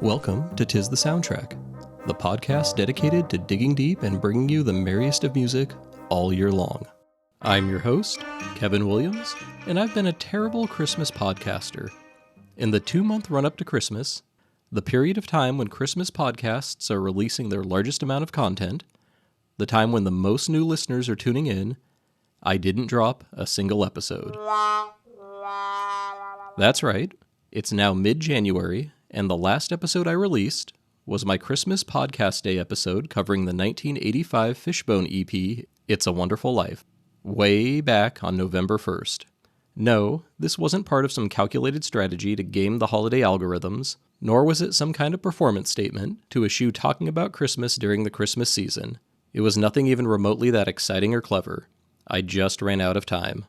Welcome to 'Tis the Soundtrack, the podcast dedicated to digging deep and bringing you the merriest of music all year long. I'm your host, Kevin Williams, and I've been a terrible Christmas podcaster. In the 2-month run-up to Christmas, the period of time when Christmas podcasts are releasing their largest amount of content, the time when the most new listeners are tuning in, I didn't drop a single episode. That's right, it's now mid-January, and the last episode I released was my Christmas Podcast Day episode covering the 1985 Fishbone EP, It's a Wonderful Life, way back on November 1st. No, this wasn't part of some calculated strategy to game the holiday algorithms, nor was it some kind of performance statement to eschew talking about Christmas during the Christmas season. It was nothing even remotely that exciting or clever. I just ran out of time.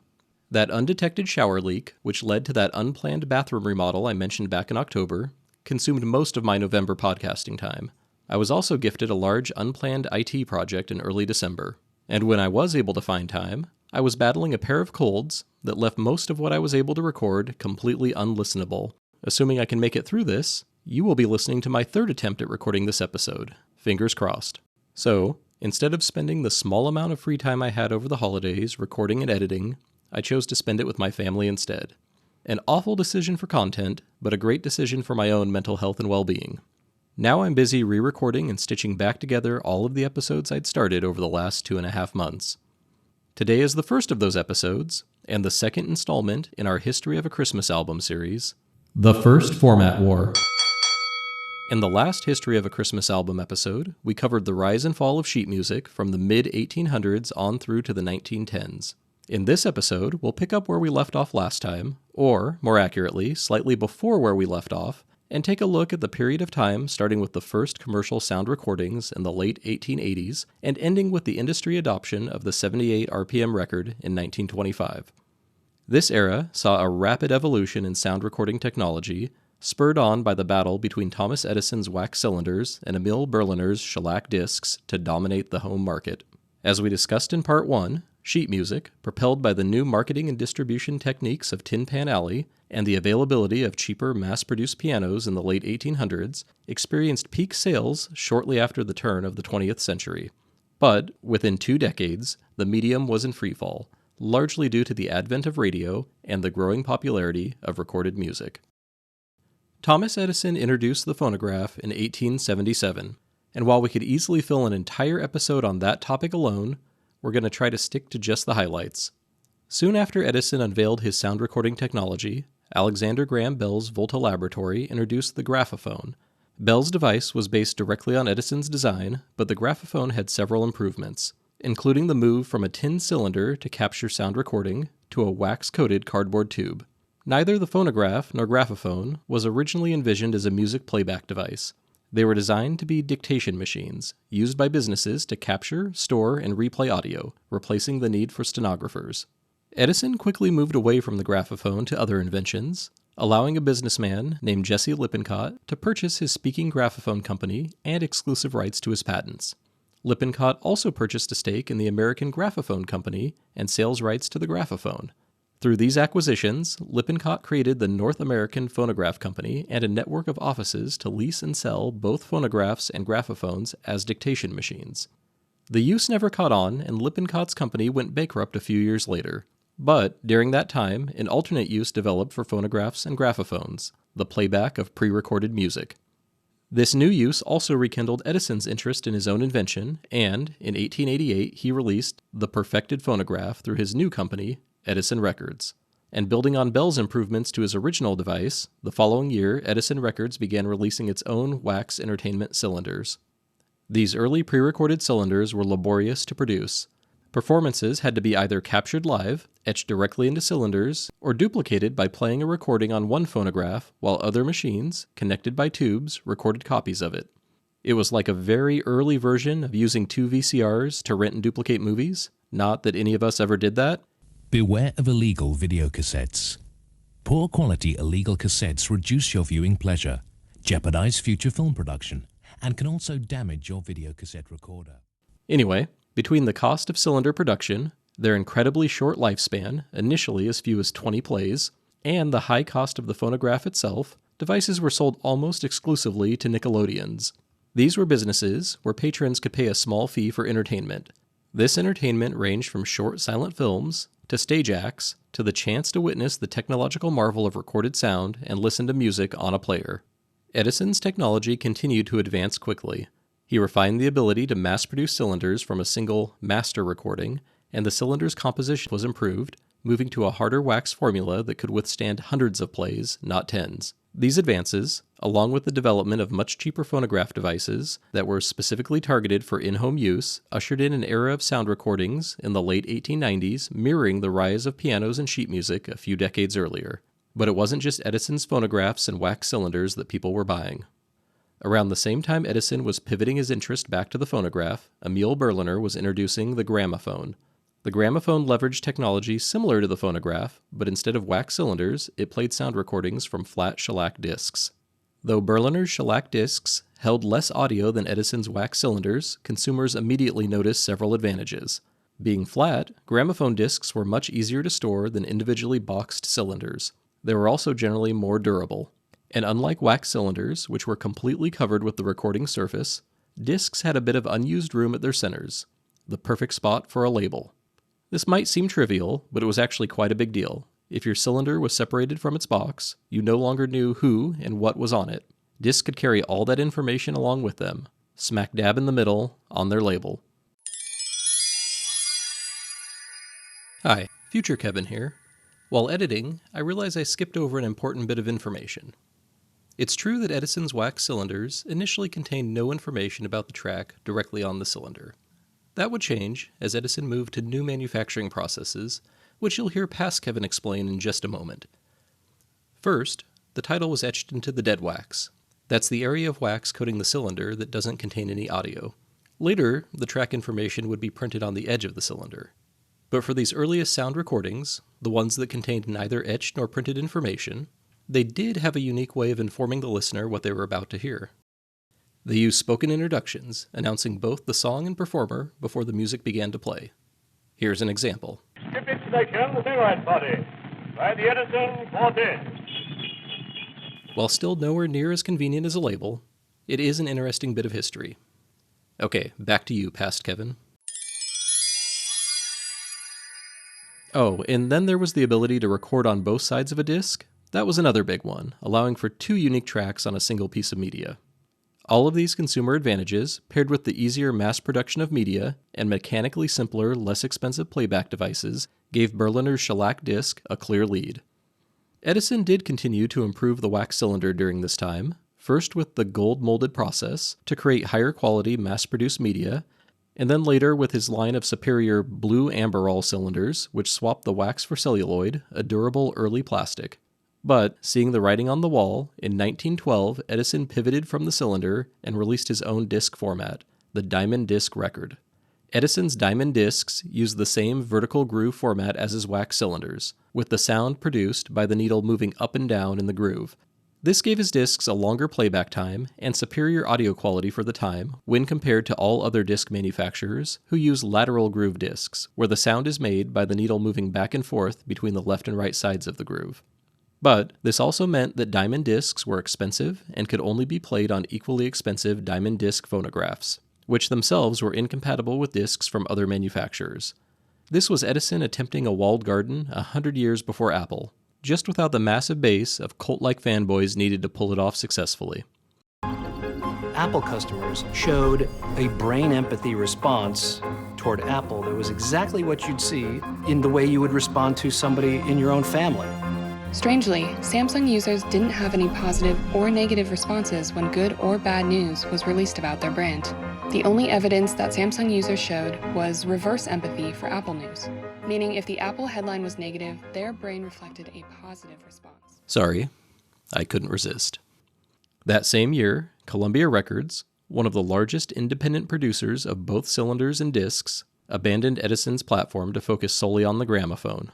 That undetected shower leak, which led to that unplanned bathroom remodel I mentioned back in October, consumed most of my November podcasting time. I was also gifted a large unplanned IT project in early December. And when I was able to find time, I was battling a pair of colds that left most of what I was able to record completely unlistenable. Assuming I can make it through this, you will be listening to my third attempt at recording this episode. Fingers crossed. So, instead of spending the small amount of free time I had over the holidays recording and editing, I chose to spend it with my family instead. An awful decision for content, but a great decision for my own mental health and well-being. Now I'm busy re-recording and stitching back together all of the episodes I'd started over the last 2.5 months. Today is the first of those episodes, and the second installment in our History of a Christmas Album series, The First Format War. In the last History of a Christmas Album episode, we covered the rise and fall of sheet music from the mid-1800s on through to the 1910s. In this episode, we'll pick up where we left off last time, or, more accurately, slightly before where we left off, and take a look at the period of time starting with the first commercial sound recordings in the late 1880s and ending with the industry adoption of the 78 RPM record in 1925. This era saw a rapid evolution in sound recording technology, spurred on by the battle between Thomas Edison's wax cylinders and Emile Berliner's shellac discs to dominate the home market. As we discussed in Part 1, sheet music, propelled by the new marketing and distribution techniques of Tin Pan Alley and the availability of cheaper mass-produced pianos in the late 1800s, experienced peak sales shortly after the turn of the 20th century. But, within 2 decades, the medium was in freefall, largely due to the advent of radio and the growing popularity of recorded music. Thomas Edison introduced the phonograph in 1877, and while we could easily fill an entire episode on that topic alone, we're going to try to stick to just the highlights. Soon after Edison unveiled his sound recording technology, Alexander Graham Bell's Volta Laboratory introduced the graphophone. Bell's device was based directly on Edison's design, but the graphophone had several improvements, including the move from a tin cylinder to capture sound recording to a wax-coated cardboard tube. Neither the phonograph nor graphophone was originally envisioned as a music playback device. They were designed to be dictation machines, used by businesses to capture, store, and replay audio, replacing the need for stenographers. Edison quickly moved away from the graphophone to other inventions, allowing a businessman named Jesse Lippincott to purchase his speaking graphophone company and exclusive rights to his patents. Lippincott also purchased a stake in the American Graphophone Company and sales rights to the graphophone. Through these acquisitions, Lippincott created the North American Phonograph Company and a network of offices to lease and sell both phonographs and graphophones as dictation machines. The use never caught on, and Lippincott's company went bankrupt a few years later. But, during that time, an alternate use developed for phonographs and graphophones, the playback of pre-recorded music. This new use also rekindled Edison's interest in his own invention, and, in 1888, he released the perfected phonograph through his new company, Edison Records. And building on Bell's improvements to his original device, the following year, Edison Records began releasing its own wax entertainment cylinders. These early pre-recorded cylinders were laborious to produce. Performances had to be either captured live, etched directly into cylinders, or duplicated by playing a recording on one phonograph while other machines, connected by tubes, recorded copies of it. It was like a very early version of using 2 VCRs to rent and duplicate movies. Not that any of us ever did that. Beware of illegal videocassettes. Poor quality illegal cassettes reduce your viewing pleasure, jeopardize future film production, and can also damage your videocassette recorder. Anyway, between the cost of cylinder production, their incredibly short lifespan, initially as few as 20 plays, and the high cost of the phonograph itself, devices were sold almost exclusively to Nickelodeons. These were businesses where patrons could pay a small fee for entertainment. This entertainment ranged from short silent films, to stage acts, to the chance to witness the technological marvel of recorded sound and listen to music on a player. Edison's technology continued to advance quickly. He refined the ability to mass-produce cylinders from a single master recording, and the cylinder's composition was improved, moving to a harder wax formula that could withstand hundreds of plays, not tens. These advances, along with the development of much cheaper phonograph devices that were specifically targeted for in-home use, ushered in an era of sound recordings in the late 1890s, mirroring the rise of pianos and sheet music a few decades earlier. But it wasn't just Edison's phonographs and wax cylinders that people were buying. Around the same time Edison was pivoting his interest back to the phonograph, Emile Berliner was introducing the gramophone. The gramophone leveraged technology similar to the phonograph, but instead of wax cylinders, it played sound recordings from flat shellac discs. Though Berliner's shellac discs held less audio than Edison's wax cylinders, consumers immediately noticed several advantages. Being flat, gramophone discs were much easier to store than individually boxed cylinders. They were also generally more durable. And unlike wax cylinders, which were completely covered with the recording surface, discs had a bit of unused room at their centers, the perfect spot for a label. This might seem trivial, but it was actually quite a big deal. If your cylinder was separated from its box, you no longer knew who and what was on it. Discs could carry all that information along with them, smack dab in the middle, on their label. Hi, Future Kevin here. While editing, I realize I skipped over an important bit of information. It's true that Edison's wax cylinders initially contained no information about the track directly on the cylinder. That would change as Edison moved to new manufacturing processes, which you'll hear past Kevin explain in just a moment. First, the title was etched into the dead wax. That's the area of wax coating the cylinder that doesn't contain any audio. Later, the track information would be printed on the edge of the cylinder. But for these earliest sound recordings, the ones that contained neither etched nor printed information, they did have a unique way of informing the listener what they were about to hear. They used spoken introductions, announcing both the song and performer before the music began to play. Here's an example. Tribute station, the cigarette body, by the Edison Quartet. While still nowhere near as convenient as a label, it is an interesting bit of history. Okay, back to you, past Kevin. Oh, and then there was the ability to record on both sides of a disc. That was another big one, allowing for 2 unique tracks on a single piece of media. All of these consumer advantages, paired with the easier mass production of media and mechanically simpler, less expensive playback devices, gave Berliner's shellac disc a clear lead. Edison did continue to improve the wax cylinder during this time, first with the gold-molded process to create higher quality mass-produced media, and then later with his line of superior blue amberol cylinders, which swapped the wax for celluloid, a durable early plastic. But, seeing the writing on the wall, in 1912 Edison pivoted from the cylinder and released his own disc format, the diamond disc record. Edison's diamond discs used the same vertical groove format as his wax cylinders, with the sound produced by the needle moving up and down in the groove. This gave his discs a longer playback time and superior audio quality for the time when compared to all other disc manufacturers who use lateral groove discs, where the sound is made by the needle moving back and forth between the left and right sides of the groove. But this also meant that diamond discs were expensive and could only be played on equally expensive diamond disc phonographs, which themselves were incompatible with discs from other manufacturers. This was Edison attempting a walled garden 100 years before Apple, just without the massive base of cult-like fanboys needed to pull it off successfully. Apple customers showed a brain empathy response toward Apple that was exactly what you'd see in the way you would respond to somebody in your own family. Strangely, Samsung users didn't have any positive or negative responses when good or bad news was released about their brand. The only evidence that Samsung users showed was reverse empathy for Apple news, meaning if the Apple headline was negative, their brain reflected a positive response. Sorry, I couldn't resist. That same year, Columbia Records, one of the largest independent producers of both cylinders and discs, abandoned Edison's platform to focus solely on the gramophone.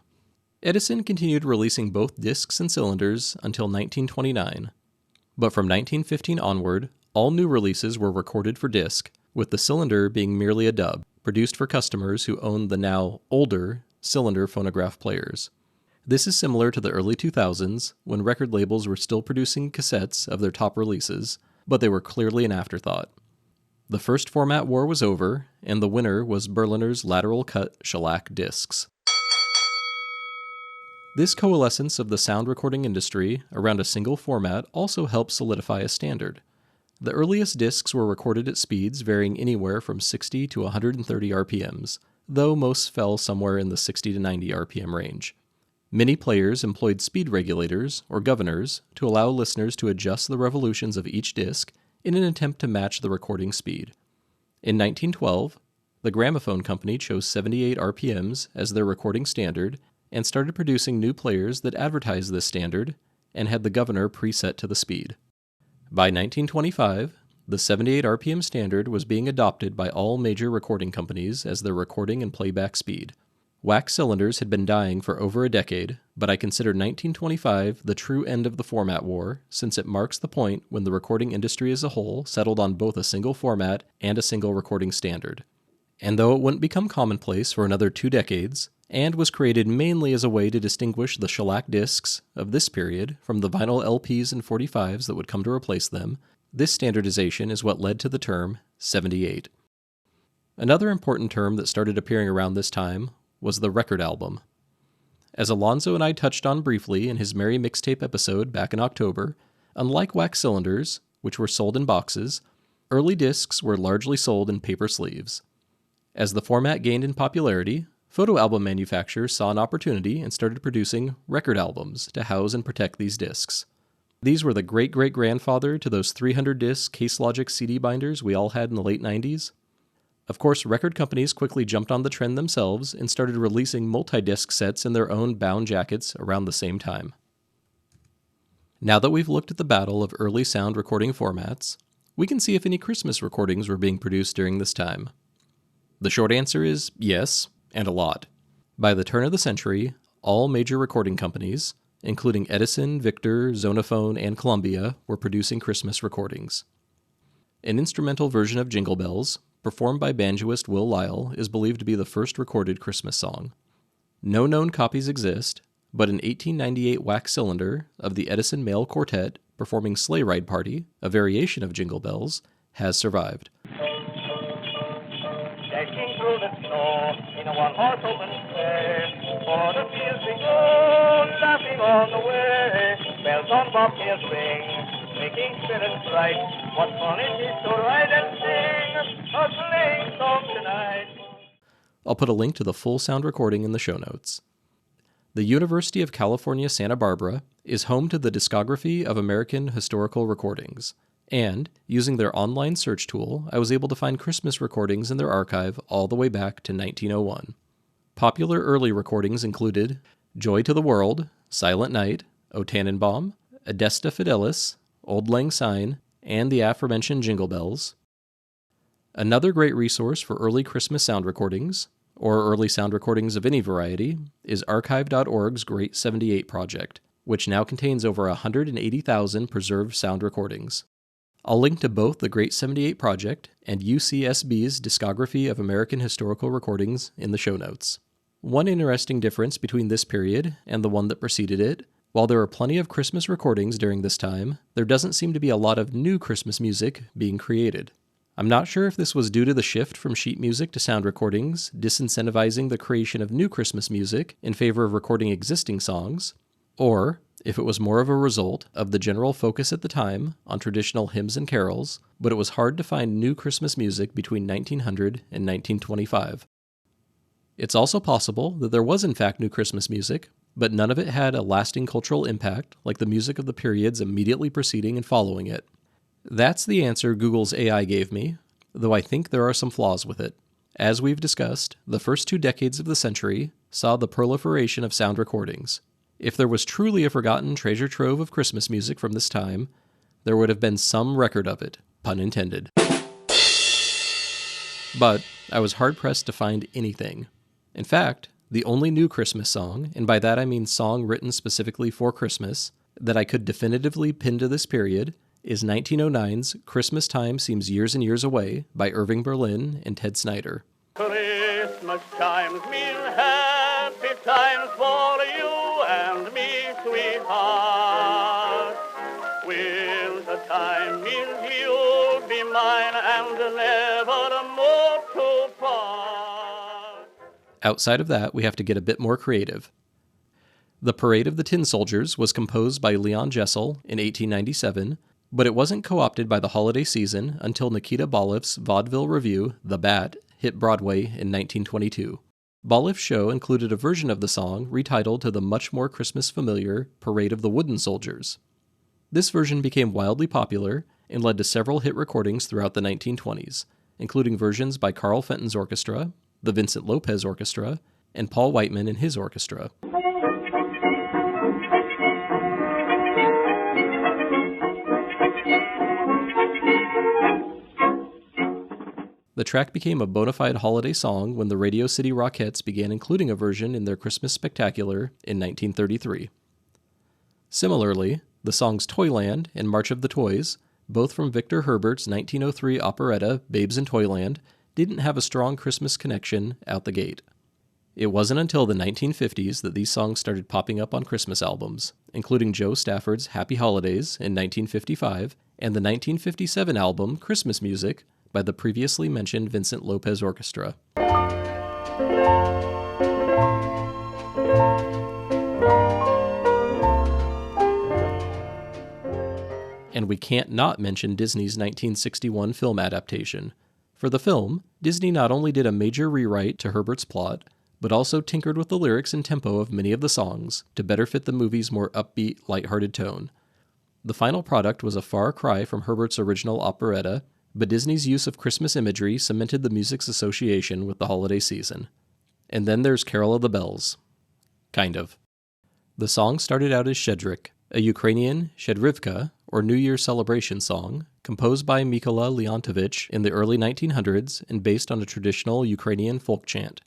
Edison continued releasing both discs and cylinders until 1929, but from 1915 onward, all new releases were recorded for disc, with the cylinder being merely a dub, produced for customers who owned the now older cylinder phonograph players. This is similar to the early 2000s, when record labels were still producing cassettes of their top releases, but they were clearly an afterthought. The first format war was over, and the winner was Berliner's lateral cut shellac discs. This coalescence of the sound recording industry around a single format also helped solidify a standard. The earliest discs were recorded at speeds varying anywhere from 60 to 130 RPMs, though most fell somewhere in the 60 to 90 RPM range. Many players employed speed regulators, or governors, to allow listeners to adjust the revolutions of each disc in an attempt to match the recording speed. In 1912, the gramophone company chose 78 RPMs as their recording standard and started producing new players that advertised this standard and had the governor preset to the speed. By 1925, the 78 RPM standard was being adopted by all major recording companies as their recording and playback speed. Wax cylinders had been dying for over a decade, but I consider 1925 the true end of the format war, since it marks the point when the recording industry as a whole settled on both a single format and a single recording standard. And though it wouldn't become commonplace for another 2 decades, and was created mainly as a way to distinguish the shellac discs of this period from the vinyl LPs and 45s that would come to replace them, this standardization is what led to the term 78. Another important term that started appearing around this time was the record album. As Alonzo and I touched on briefly in his Merry Mixtape episode back in October, unlike wax cylinders, which were sold in boxes, early discs were largely sold in paper sleeves. As the format gained in popularity, photo album manufacturers saw an opportunity and started producing record albums to house and protect these discs. These were the great-great-grandfather to those 300-disc Case Logic CD binders we all had in the late 90s. Of course, record companies quickly jumped on the trend themselves and started releasing multi-disc sets in their own bound jackets around the same time. Now that we've looked at the battle of early sound recording formats, we can see if any Christmas recordings were being produced during this time. The short answer is yes, and a lot. By the turn of the century, all major recording companies, including Edison, Victor, Zonophone, and Columbia, were producing Christmas recordings. An instrumental version of Jingle Bells, performed by banjoist Will Lyle, is believed to be the first recorded Christmas song. No known copies exist, but an 1898 wax cylinder of the Edison Male Quartet performing Sleigh Ride Party, a variation of Jingle Bells, has survived. Dashing through the snow in a one-horse open sleigh, o'er the fields we go, laughing all the way. Bells on bobtails ring, making spirits bright. What fun it is to ride and sing a sleighing song tonight. I'll put a link to the full sound recording in the show notes. The University of California, Santa Barbara is home to the discography of American historical recordings, and, using their online search tool, I was able to find Christmas recordings in their archive all the way back to 1901. Popular early recordings included Joy to the World, Silent Night, O Tannenbaum, Adesta Fidelis, Auld Lang Syne, and the aforementioned Jingle Bells. Another great resource for early Christmas sound recordings, or early sound recordings of any variety, is archive.org's Great 78 project, which now contains over 180,000 preserved sound recordings. I'll link to both the Great 78 project and UCSB's Discography of American Historical Recordings in the show notes. One interesting difference between this period and the one that preceded it, while there are plenty of Christmas recordings during this time, there doesn't seem to be a lot of new Christmas music being created. I'm not sure if this was due to the shift from sheet music to sound recordings, disincentivizing the creation of new Christmas music in favor of recording existing songs, or if it was more of a result of the general focus at the time on traditional hymns and carols, but it was hard to find new Christmas music between 1900 and 1925. It's also possible that there was in fact new Christmas music, but none of it had a lasting cultural impact like the music of the periods immediately preceding and following it. That's the answer Google's AI gave me, though I think there are some flaws with it. As we've discussed, the first 2 decades of the century saw the proliferation of sound recordings. If there was truly a forgotten treasure trove of Christmas music from this time, there would have been some record of it, pun intended. But I was hard-pressed to find anything. In fact, the only new Christmas song, and by that I mean song written specifically for Christmas, that I could definitively pin to this period is 1909's Christmas Time Seems Years and Years Away by Irving Berlin and Ted Snyder. Christmas chimes mean happy times for you and time will you be mine and never more to part. Outside of that, we have to get a bit more creative. The Parade of the Tin Soldiers was composed by Leon Jessel in 1897, but it wasn't co-opted by the holiday season until Nikita Balif's vaudeville revue, The Bat, hit Broadway in 1922. Balif's show included a version of the song retitled to the much more Christmas familiar Parade of the Wooden Soldiers. This version became wildly popular and led to several hit recordings throughout the 1920s, including versions by Carl Fenton's orchestra, the Vincent Lopez Orchestra, and Paul Whiteman and his orchestra. The track became a bona fide holiday song when the Radio City Rockettes began including a version in their Christmas Spectacular in 1933. Similarly, the songs Toyland and March of the Toys, both from Victor Herbert's 1903 operetta Babes in Toyland, didn't have a strong Christmas connection out the gate. It wasn't until the 1950s that these songs started popping up on Christmas albums, including Joe Stafford's Happy Holidays in 1955 and the 1957 album Christmas Music by the previously mentioned Vincent Lopez Orchestra. And we can't not mention Disney's 1961 film adaptation. For the film, Disney not only did a major rewrite to Herbert's plot, but also tinkered with the lyrics and tempo of many of the songs to better fit the movie's more upbeat, lighthearted tone. The final product was a far cry from Herbert's original operetta, but Disney's use of Christmas imagery cemented the music's association with the holiday season. And then there's Carol of the Bells. Kind of. The song started out as Shedrik, a Ukrainian Shedrivka, or New Year's celebration song, composed by Mykola Leontovich in the early 1900s and based on a traditional Ukrainian folk chant.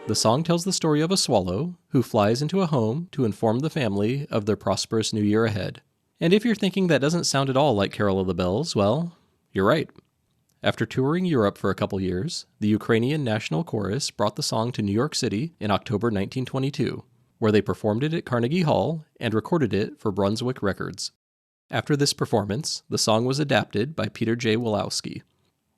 The song tells the story of a swallow who flies into a home to inform the family of their prosperous new year ahead. And if you're thinking that doesn't sound at all like Carol of the Bells, well, you're right. After touring Europe for a couple years, the Ukrainian National Chorus brought the song to New York City in October 1922, where they performed it at Carnegie Hall and recorded it for Brunswick Records. After this performance, the song was adapted by Peter J. Wolowski.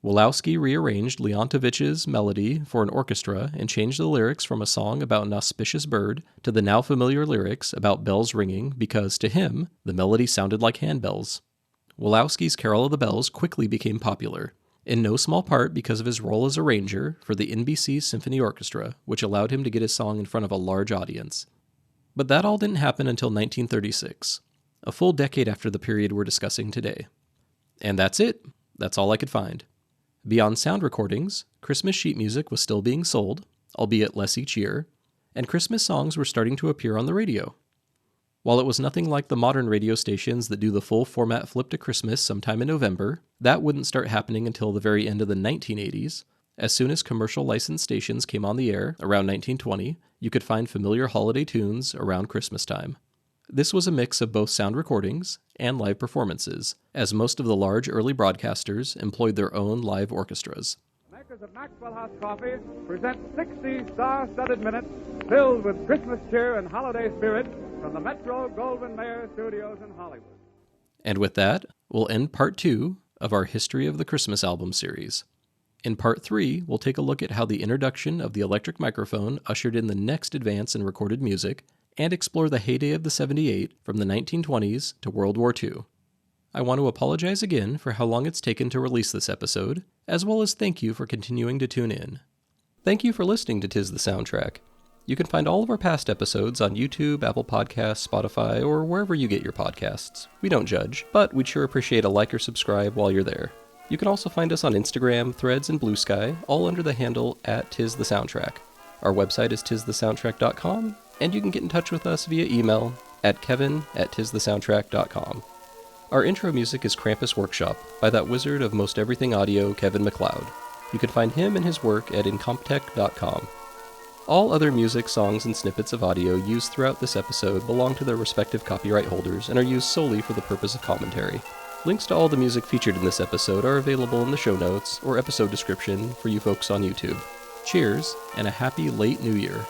Wolowski rearranged Leontovich's melody for an orchestra and changed the lyrics from a song about an auspicious bird to the now familiar lyrics about bells ringing because, to him, the melody sounded like handbells. Wolowski's Carol of the Bells quickly became popular, in no small part because of his role as arranger for the NBC Symphony Orchestra, which allowed him to get his song in front of a large audience. But that all didn't happen until 1936, a full decade after the period we're discussing today. And that's it. That's all I could find. Beyond sound recordings, Christmas sheet music was still being sold, albeit less each year, and Christmas songs were starting to appear on the radio. While it was nothing like the modern radio stations that do the full format flip to Christmas sometime in November, that wouldn't start happening until the very end of the 1980s. As soon as commercial licensed stations came on the air, around 1920, you could find familiar holiday tunes around Christmas time. This was a mix of both sound recordings and live performances, as most of the large early broadcasters employed their own live orchestras. Makers of Maxwell House Coffee present 60 star-studded minutes filled with Christmas cheer and holiday spirit from the Metro Goldwyn Mayer Studios in Hollywood. And with that, we'll end Part 2 of our History of the Christmas Album series. In Part 3, we'll take a look at how the introduction of the electric microphone ushered in the next advance in recorded music, and explore the heyday of the 78 from the 1920s to World War II. I want to apologize again for how long it's taken to release this episode, as well as thank you for continuing to tune in. Thank you for listening to 'Tis the Soundtrack. You can find all of our past episodes on YouTube, Apple Podcasts, Spotify, or wherever you get your podcasts. We don't judge, but we'd sure appreciate a like or subscribe while you're there. You can also find us on Instagram, Threads, and Blue Sky, all under the handle @TisTheSoundtrack. Our website is tisthesoundtrack.com, and you can get in touch with us via email at kevin@tisthesoundtrack.com. Our intro music is Krampus Workshop by that wizard of most everything audio, Kevin MacLeod. You can find him and his work at incompetech.com. All other music, songs, and snippets of audio used throughout this episode belong to their respective copyright holders and are used solely for the purpose of commentary. Links to all the music featured in this episode are available in the show notes or episode description for you folks on YouTube. Cheers, and a happy late New Year.